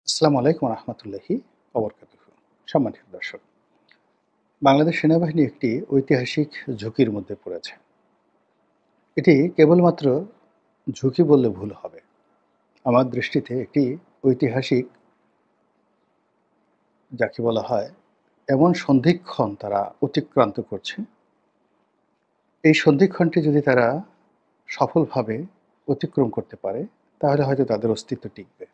আসসালামু আলাইকুম রহমতুল্লাহি ওবরকাতুহু। সম্মানিত দর্শক, বাংলাদেশ সেনাবাহিনী একটি ঐতিহাসিক ঝুঁকির মধ্যে পড়েছে। এটি কেবলমাত্র ঝুঁকি বললে ভুল হবে। আমার দৃষ্টিতে একটি ঐতিহাসিক, যাকে বলা হয়, এমন সন্ধিক্ষণ তারা অতিক্রান্ত করছে। এই সন্ধিক্ষণটি যদি তারা সফলভাবে অতিক্রম করতে পারে, তাহলে হয়তো তাদের অস্তিত্ব টিকবে।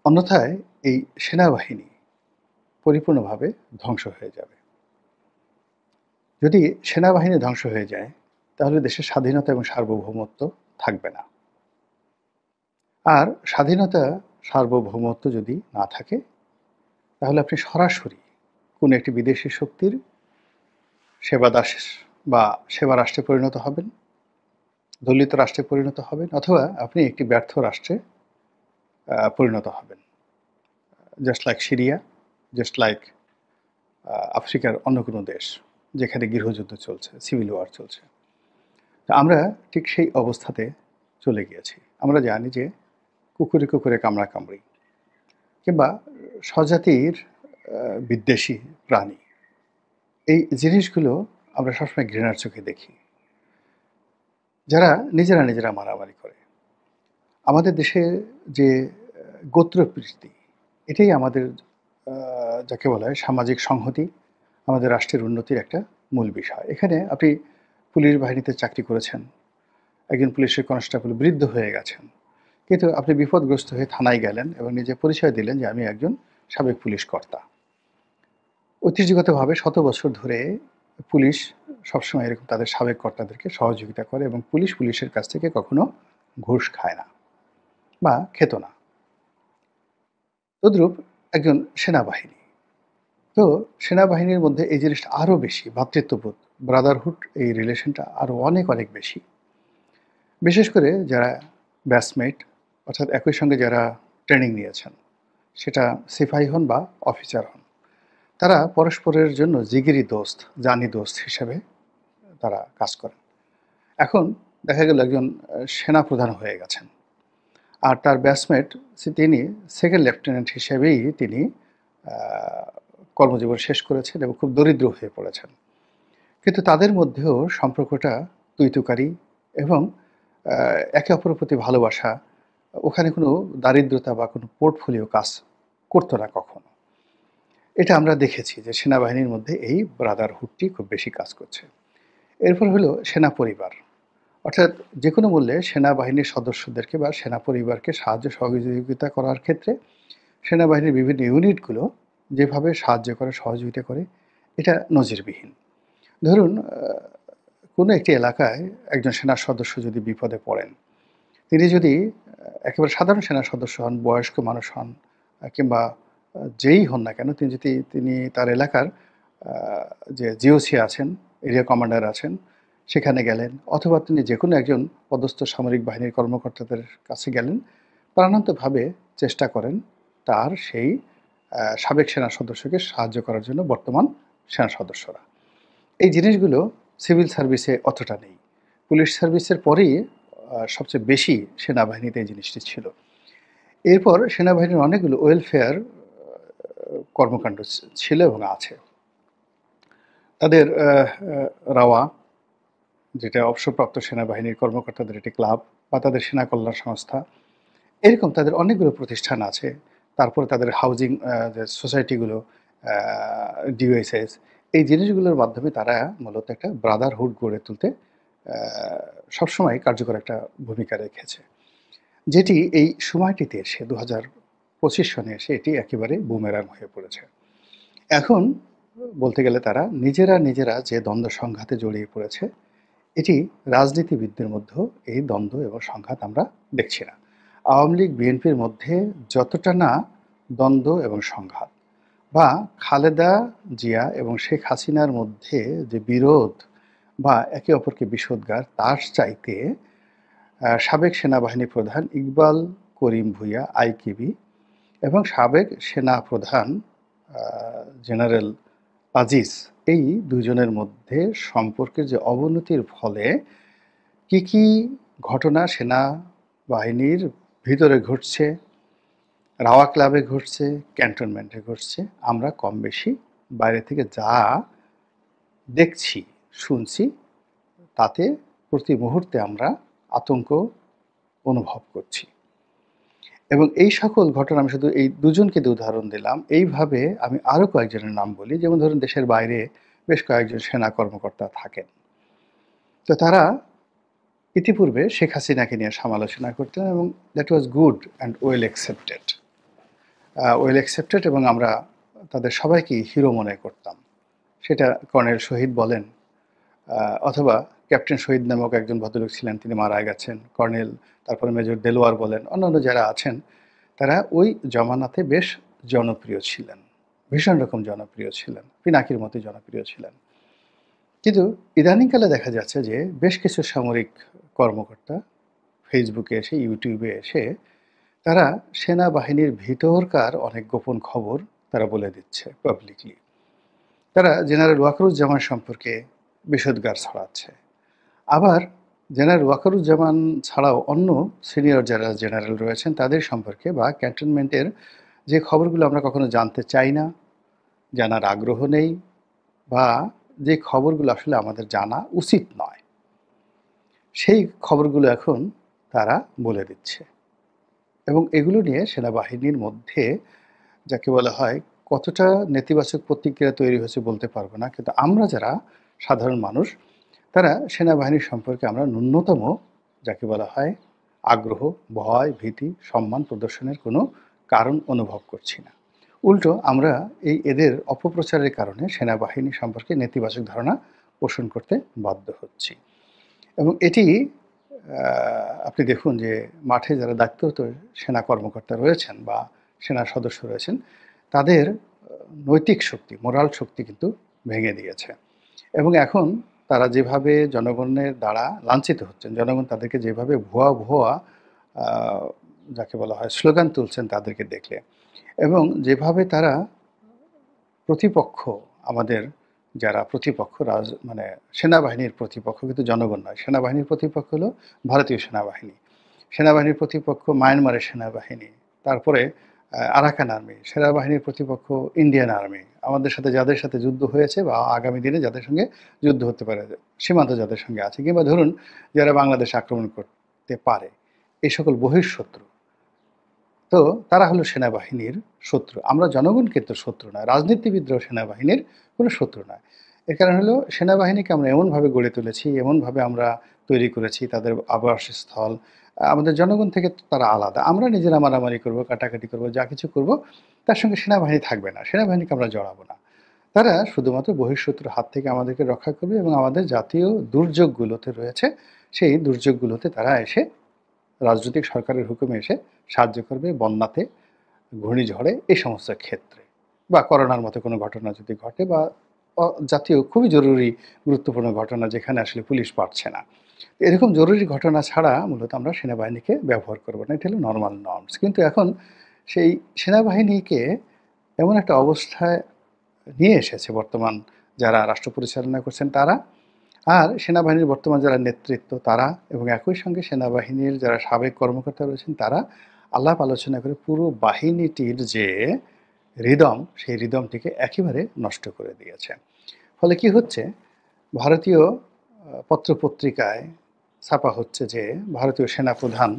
অন্যথায় এই সেনাবাহিনী পরিপূর্ণভাবে ধ্বংস হয়ে যাবে। যদি সেনাবাহিনী ধ্বংস হয়ে যায়, তাহলে দেশের স্বাধীনতা এবং সার্বভৌমত্ব থাকবে না। আর স্বাধীনতা, সার্বভৌমত্ব যদি না থাকে, তাহলে আপনি সরাসরি কোনো একটি বিদেশি শক্তির সেবাদাস বা সেবা রাষ্ট্রে পরিণত হবেন, দলিত রাষ্ট্রে পরিণত হবেন, অথবা আপনি একটি ব্যর্থ রাষ্ট্রে পরিণত হবেন। Just like Syria, just like আফ্রিকার অন্য কোনো দেশ যেখানে গৃহযুদ্ধ চলছে, সিভিল ওয়ার চলছে। আমরা ঠিক সেই অবস্থাতে চলে গিয়েছি। আমরা জানি যে কুকুরে কুকুরে কামড়াকামড়ি কিংবা স্বজাতির বিদ্বেষী প্রাণী, এই জিনিসগুলো আমরা সবসময় ঘৃণার চোখে দেখি। যারা নিজেরা মারামারি করে। আমাদের দেশে যে গোত্রপ্রীতি, এটাই আমাদের যাকে বলা হয় সামাজিক সংহতি, আমাদের রাষ্ট্রের উন্নতির একটা মূল বিষয়। এখানে আপনি পুলিশ বাহিনীতে চাকরি করেছেন, একজন পুলিশের কনস্টেবল বৃদ্ধ হয়ে গেছেন, কিন্তু আপনি বিপদগ্রস্ত হয়ে থানায় গেলেন এবং নিজে পরিচয় দিলেন যে আমি একজন সাবেক পুলিশ কর্তা। ঐতিহ্যগতভাবে শত বছর ধরে পুলিশ সবসময় এরকম তাদের সাবেক কর্তাদেরকে সহযোগিতা করে এবং পুলিশের কাছ থেকে কখনো ঘুষ খায় না বা খেত না। তদ্রূপ একজন সেনাবাহিনী, তো সেনাবাহিনীর মধ্যে এই জিনিসটা আরও বেশি ভ্রাতৃত্ববোধ, ব্রাদারহুড, এই রিলেশনটা আরও অনেক অনেক বেশি। বিশেষ করে যারা ব্যাচমেট, অর্থাৎ একই সঙ্গে যারা ট্রেনিং নিয়েছেন, সেটা সিপাহী হন বা অফিসার হন, তারা পরস্পরের জন্য জিগিরি দোস্ত, জানি দোস্ত হিসেবে তারা কাজ করেন। এখন দেখা গেল একজন সেনাপ্রধান হয়ে গেছেন, আর তার ব্যাচমেট তিনি সেকেন্ড লেফটেন্যান্ট হিসেবেই তিনি কর্মজীবন শেষ করেছেন এবং খুব দরিদ্র হয়ে পড়েছেন। কিন্তু তাদের মধ্যেও সম্পর্কটা তুইতুকারি এবং একে অপরের প্রতি ভালোবাসা, ওখানে কোনো দারিদ্রতা বা কোনো পোর্টফোলিও কাজ করতো না কখনো। এটা আমরা দেখেছি যে সেনাবাহিনীর মধ্যে এই ব্রাদারহুডটি খুব বেশি কাজ করছে। এরপর হলো সেনা পরিবার, অর্থাৎ যে কোনো মূল্যে সেনাবাহিনীর সদস্যদেরকে বা সেনা পরিবারকে সাহায্য সহযোগিতা করার ক্ষেত্রে সেনাবাহিনীর বিভিন্ন ইউনিটগুলো যেভাবে সাহায্য করে, সহযোগিতা করে, এটা নজিরবিহীন। ধরুন, কোনো একটি এলাকায় একজন সেনা সদস্য যদি বিপদে পড়েন, তিনি যদি একেবারে সাধারণ সেনা সদস্য হন, বয়স্ক মানুষ হন, কিংবা যেই হন না কেন, তিনি তার এলাকার যে জিওসি আছেন, এরিয়া কমান্ডার আছেন, সেখানে গেলেন, অথবা তিনি যে কোনো একজন পদস্থ সামরিক বাহিনীর কর্মকর্তাদের কাছে গেলেন, প্রাণান্তভাবে চেষ্টা করেন তার সেই সাবেক সেনা সদস্যকে সাহায্য করার জন্য বর্তমান সেনা সদস্যরা। এই জিনিসগুলো সিভিল সার্ভিসে অতটা নেই। পুলিশ সার্ভিসের পরেই সবচেয়ে বেশি সেনাবাহিনীতে এই জিনিসটি ছিল। এরপর সেনাবাহিনীর অনেকগুলো ওয়েলফেয়ার কর্মকাণ্ড ছিল এবং আছে। তাদের রাওয়া, যেটা অবসরপ্রাপ্ত সেনাবাহিনীর কর্মকর্তাদের একটি ক্লাব, বা তাদের সেনা কল্যাণ সংস্থা, এরকম তাদের অনেকগুলো প্রতিষ্ঠান আছে। তারপরে তাদের হাউজিং যে সোসাইটিগুলো, ডিওএসএস, এই জিনিসগুলোর মাধ্যমে তারা মূলত একটা ব্রাদারহুড গড়ে তুলতে সবসময় কার্যকর একটা ভূমিকা রেখেছে, যেটি এই সময়টিতে এসে 2025 সনে এসে এটি একেবারে বুমেরাং হয়ে পড়েছে। এখন বলতে গেলে তারা নিজেরা যে দ্বন্দ্ব সংঘাতে জড়িয়ে পড়েছে, এটি রাজনীতিবিদদের মধ্যেও এই দ্বন্দ্ব এবং সংঘাত আমরা দেখছি না। আওয়ামী লীগ বিএনপির মধ্যে যতটা না দ্বন্দ্ব এবং সংঘাত, বা খালেদা জিয়া এবং শেখ হাসিনার মধ্যে যে বিরোধ বা একে অপরকে বিষোদ্গার, তার চাইতে সাবেক সেনাবাহিনী প্রধান ইকবাল করিম ভূঁইয়া আইকিবি এবং সাবেক সেনা প্রধান জেনারেল আজিজ, এই দুজনের মধ্যে সম্পর্কের যে অবনতির ফলে কি ঘটনা সেনাবাহিনীর ভিতরে ঘটছে, রাওয়া ক্লাবে ঘটছে, ক্যান্টনমেন্টে ঘটছে। আমরা কম বেশি বাইরে থেকে যা দেখছি, শুনছি, তাতে প্রতি মুহূর্তে আমরা আতঙ্ক অনুভব করছি। এবং এই সকল ঘটনা আমি শুধু এই দুজনকে উদাহরণ দিলাম। এইভাবে আমি আরও কয়েকজনের নাম বলি। যেমন ধরুন, দেশের বাইরে বেশ কয়েকজন সেনা কর্মকর্তা থাকেন। তো তারা ইতিপূর্বে শেখ হাসিনাকে নিয়ে সমালোচনা করতেন এবং that was good and well accepted. এবং আমরা তাদের সবাইকেই হিরো মনে করতাম। সেটা কর্নেল শহীদ বলেন, অথবা ক্যাপ্টেন শহীদ নামক একজন ভদ্রলোক ছিলেন, তিনি মারা গেছেন। কর্নেল, তারপরে মেজর দেলোয়ার বলেন, অন্যান্য যারা আছেন, তারা ওই জমানাতে বেশ জনপ্রিয় ছিলেন, ভীষণ রকম জনপ্রিয় ছিলেন, পিনাকির মতো জনপ্রিয় ছিলেন। কিন্তু ইদানিংকালে দেখা যাচ্ছে যে বেশ কিছু সামরিক কর্মকর্তা ফেসবুকে এসে, ইউটিউবে এসে তারা সেনাবাহিনীর ভিতরকার অনেক গোপন খবর তারা বলে দিচ্ছে পাবলিকলি। তারা জেনারেল ওয়াকারুজ্জামান সম্পর্কে বিষোদ্গার ছড়াচ্ছে। আবার জেনারেল ওয়াকারুজ্জামান ছাড়াও অন্য সিনিয়র যারা জেনারেল রয়েছেন তাদের সম্পর্কে বা ক্যান্টনমেন্টের যে খবরগুলো আমরা কখনো জানতে চাই না, জানার আগ্রহ নেই, বা যে খবরগুলো আসলে আমাদের জানা উচিত নয়, সেই খবরগুলো এখন তারা বলে দিচ্ছে। এবং এগুলো নিয়ে সেনাবাহিনীর মধ্যে যাকে বলা হয় কতটা নেতিবাচক প্রতিক্রিয়া তৈরি হয়েছে বলতে পারবো না, কিন্তু আমরা যারা সাধারণ মানুষ, তারা সেনাবাহিনী সম্পর্কে আমরা ন্যূনতম যাকে বলা হয় আগ্রহ, ভয়, ভীতি, সম্মান প্রদর্শনের কোনো কারণ অনুভব করছি না। উল্টো আমরা এদের অপপ্রচারের কারণে সেনাবাহিনী সম্পর্কে নেতিবাচক ধারণা পোষণ করতে বাধ্য হচ্ছি। এবং এটি আপনি দেখুন যে মাঠে যারা দায়িত্বরত সেনা কর্মকর্তা রয়েছেন বা সেনা সদস্য রয়েছেন, তাদের নৈতিক শক্তি, মোরাল শক্তি কিন্তু ভেঙে দিয়েছে। এবং এখন তারা যেভাবে জনগণের দ্বারা লাঞ্ছিত হচ্ছেন, জনগণ তাদেরকে যেভাবে ভুয়া ভুয়া যাকে বলা হয় স্লোগান তুলছেন তাদেরকে দেখলে, এবং যেভাবে তারা প্রতিপক্ষ, আমাদের যারা প্রতিপক্ষ মানে সেনাবাহিনীর প্রতিপক্ষ কিন্তু জনগণ নয়, সেনাবাহিনীর প্রতিপক্ষ হলো ভারতীয় সেনাবাহিনী, সেনাবাহিনীর প্রতিপক্ষ মায়ানমারের সেনাবাহিনী, তারপরে আরাকান আর্মি, সেনাবাহিনীর প্রতিপক্ষ ইন্ডিয়ান আর্মি, আমাদের সাথে যাদের সাথে যুদ্ধ হয়েছে বা আগামী দিনে যাদের সঙ্গে যুদ্ধ হতে পারে, সীমান্ত যাদের সঙ্গে আছে, কিংবা ধরুন যারা বাংলাদেশ আক্রমণ করতে পারে, এই সকল বহিঃশত্রু। তো তারা হলো সেনাবাহিনীর শত্রু। আমরা জনগণ কিন্তু শত্রু নয়, রাজনীতিবিদরাও সেনাবাহিনীর কোনো শত্রু নয়। এর কারণ হলো সেনাবাহিনীকে আমরা এমনভাবে গড়ে তুলেছি, এমনভাবে আমরা তৈরি করেছি, তাদের আবাসস্থল আমাদের জনগণ থেকে তারা আলাদা। আমরা নিজেরা মারামারি করব, কাটাকাটি করব, যা কিছু করব, তার সঙ্গে সেনাবাহিনী থাকবে না, সেনাবাহিনীকে আমরা জড়াবো না। তারা শুধুমাত্র বহিঃশত্রুর হাত থেকে আমাদেরকে রক্ষা করবে এবং আমাদের জাতীয় দুর্যোগগুলোতে রয়েছে, সেই দুর্যোগগুলোতে তারা এসে রাজনৈতিক সরকারের হুকুমে এসে সাহায্য করবে, বন্যাতে, ঘূর্ণিঝড়ে, এই সমস্ত ক্ষেত্রে, বা করোনার মতো কোনো ঘটনা যদি ঘটে, বা জাতীয় খুবই জরুরি গুরুত্বপূর্ণ ঘটনা যেখানে আসলে পুলিশ পারছে না, এরকম জরুরি ঘটনা ছাড়া মূলত আমরা সেনাবাহিনীকে ব্যবহার করব না। এটা হলো নর্মাল নর্মস। কিন্তু এখন সেই সেনাবাহিনীকে এমন একটা অবস্থায় নিয়ে এসেছে বর্তমান যারা রাষ্ট্র পরিচালনা করছেন তারা, আর সেনাবাহিনীর বর্তমান যারা নেতৃত্ব তারা, এবং একই সঙ্গে সেনাবাহিনীর যারা সাবেক কর্মকর্তা রয়েছেন তারা আলাপ আলোচনা করে পুরো বাহিনীটির যে রিদম, সেই রিদমটিকে একেবারে নষ্ট করে দিয়েছে। ফলে কি হচ্ছে, ভারতীয় পত্রপত্রিকায় ছাপা হচ্ছে যে ভারতীয় সেনাপ্রধান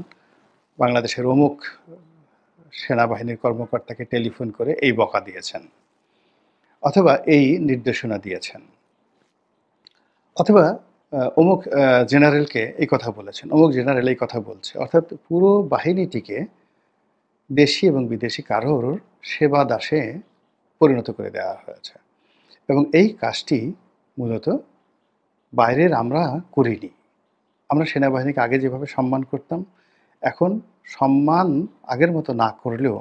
বাংলাদেশের অমুক সেনাবাহিনীর কর্মকর্তাকে টেলিফোন করে এই বকা দিয়েছেন, অথবা এই নির্দেশনা দিয়েছেন, অথবা অমুক জেনারেলকে এই কথা বলেছেন, অমুক জেনারেল এই কথা বলছে। অর্থাৎ পুরো বাহিনীটিকে দেশি এবং বিদেশি কারোর সেবা দাসে পরিণত করে দেওয়া হয়েছে। এবং এই কাজটি মূলত বাইরের আমরা করিনি। আমরা সেনাবাহিনীকে আগে যেভাবে সম্মান করতাম, এখন সম্মান আগের মতো না করলেও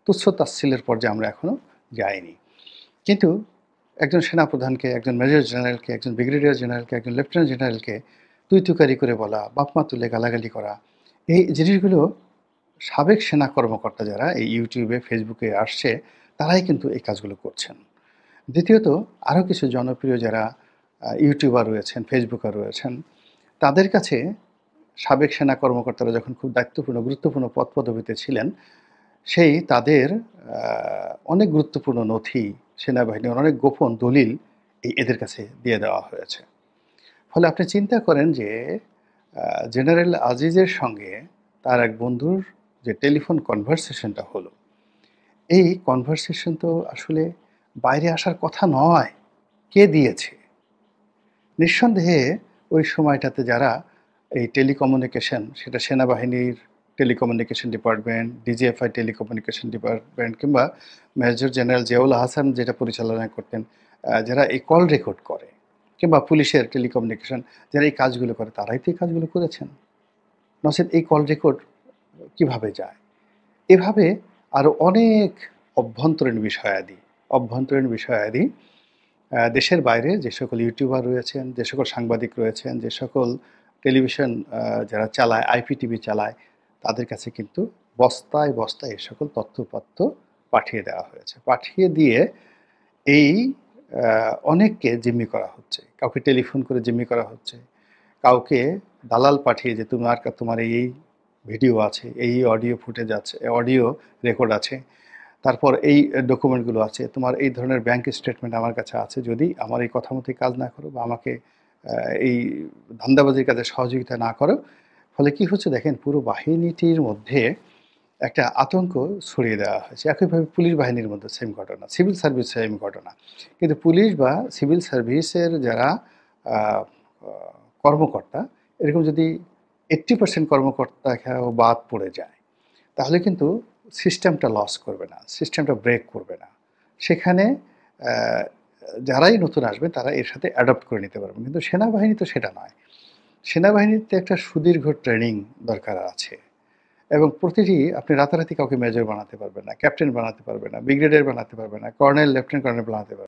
তুচ্ছ তাচ্ছিল্যের পর্যায়ে আমরা এখনও যাইনি। কিন্তু একজন সেনাপ্রধানকে, একজন মেজর জেনারেলকে, একজন ব্রিগেডিয়ার জেনারেলকে, একজন লেফটেন্যান্ট জেনারেলকে তুই তুকারি করে বলা, বাপমা তুলে গালাগালি করা, এই জিনিসগুলো সাবেক সেনা কর্মকর্তা যারা এই ইউটিউবে, ফেসবুকে আসছে, তারাই কিন্তু এই কাজগুলো করছেন। দ্বিতীয়ত, আরও কিছু জনপ্রিয় যারা ইউটিউবার রয়েছেন, ফেসবুকার রয়েছেন, তাদের কাছে সাবেক সেনা কর্মকর্তারা যখন খুব দায়িত্বপূর্ণ, গুরুত্বপূর্ণ পদ পদবিতে ছিলেন, সেই তাদের অনেক গুরুত্বপূর্ণ নথি, সেনাবাহিনীর অনেক গোপন দলিল এদের কাছে দিয়ে দেওয়া হয়েছে। ফলে আপনি চিন্তা করেন যে জেনারেল আজিজের সঙ্গে তার এক বন্ধুর যে টেলিফোন কনভারসেশনটা হলো, এই কনভারসেশন তো আসলে বাইরে আসার কথা নয়। কে দিয়েছে? নিঃসন্দেহে ওই সময়টাতে যারা এই টেলিকমিউনিকেশন, সেটা সেনাবাহিনীর telecommunication department, DGFI telecommunication department কিংবা মেজর জেনারেল জিয়াউল হাসান যেটা পরিচালনা করতেন, যারা এই কল রেকর্ড করে, কিংবা পুলিশের টেলিকমিউনিকেশন যারা এই কাজগুলো করে, তারাই তো এই কাজগুলো করেছেন। নচেৎ এই কল রেকর্ড কিভাবে যায়? এভাবে আরও অনেক অভ্যন্তরীণ বিষয়াদি দেশের বাইরে যে সকল ইউটিউবার রয়েছেন, যে সকল সাংবাদিক রয়েছেন, যে সকল টেলিভিশন যারা চালায়, আইপিটিভি চালায়, তাদের কাছে কিন্তু বস্তায় বস্তায় এ সকল তথ্যপত্র পাঠিয়ে দেওয়া হয়েছে। পাঠিয়ে দিয়ে এই অনেককে জিম্মি করা হচ্ছে। কাউকে টেলিফোন করে জিম্মি করা হচ্ছে, কাউকে দালাল পাঠিয়ে যে তোমার এই ভিডিও আছে, এই অডিও ফুটেজ আছে, অডিও রেকর্ড আছে, তারপর এই ডকুমেন্টগুলো আছে, তোমার এই ধরনের ব্যাংক স্টেটমেন্ট আমার কাছে আছে, যদি আমার এই কথা মতোই কাজ না করো বা আমাকে এই ধান্দাবাজির কাজে সহযোগিতা না করো। ফলে কি হচ্ছে দেখেন, পুরো বাহিনীটির মধ্যে একটা আতঙ্ক ছড়িয়ে দেওয়া হয়েছে। একইভাবে পুলিশ বাহিনীর মধ্যে সেম ঘটনা, সিভিল সার্ভিস সেম ঘটনা। কিন্তু পুলিশ বা সিভিল সার্ভিসের যারা আহ, আহ, কর্মকর্তা, এরকম যদি 80% কর্মকর্তা বাদ পড়ে যায়, তাহলে কিন্তু সিস্টেমটা লস করবে না, সিস্টেমটা ব্রেক করবে না। সেখানে আহ, যারাই নতুন আসবে তারা এর সাথে অ্যাডপ্ট করে নিতে পারবে। কিন্তু সেনাবাহিনী তো সেটা নয়। সেনাবাহিনীতে একটা সুদীর্ঘ ট্রেনিং দরকার আছে, এবং প্রতিটি আপনি রাতারাতি কাউকে মেজর বানাতে পারবেন না, ক্যাপ্টেন বানাতে পারবেন না, ব্রিগেডিয়ার বানাতে পারবেন না, কর্নেল, লেফটেন্যান্ট কর্নেল বানাতে পারবেন না।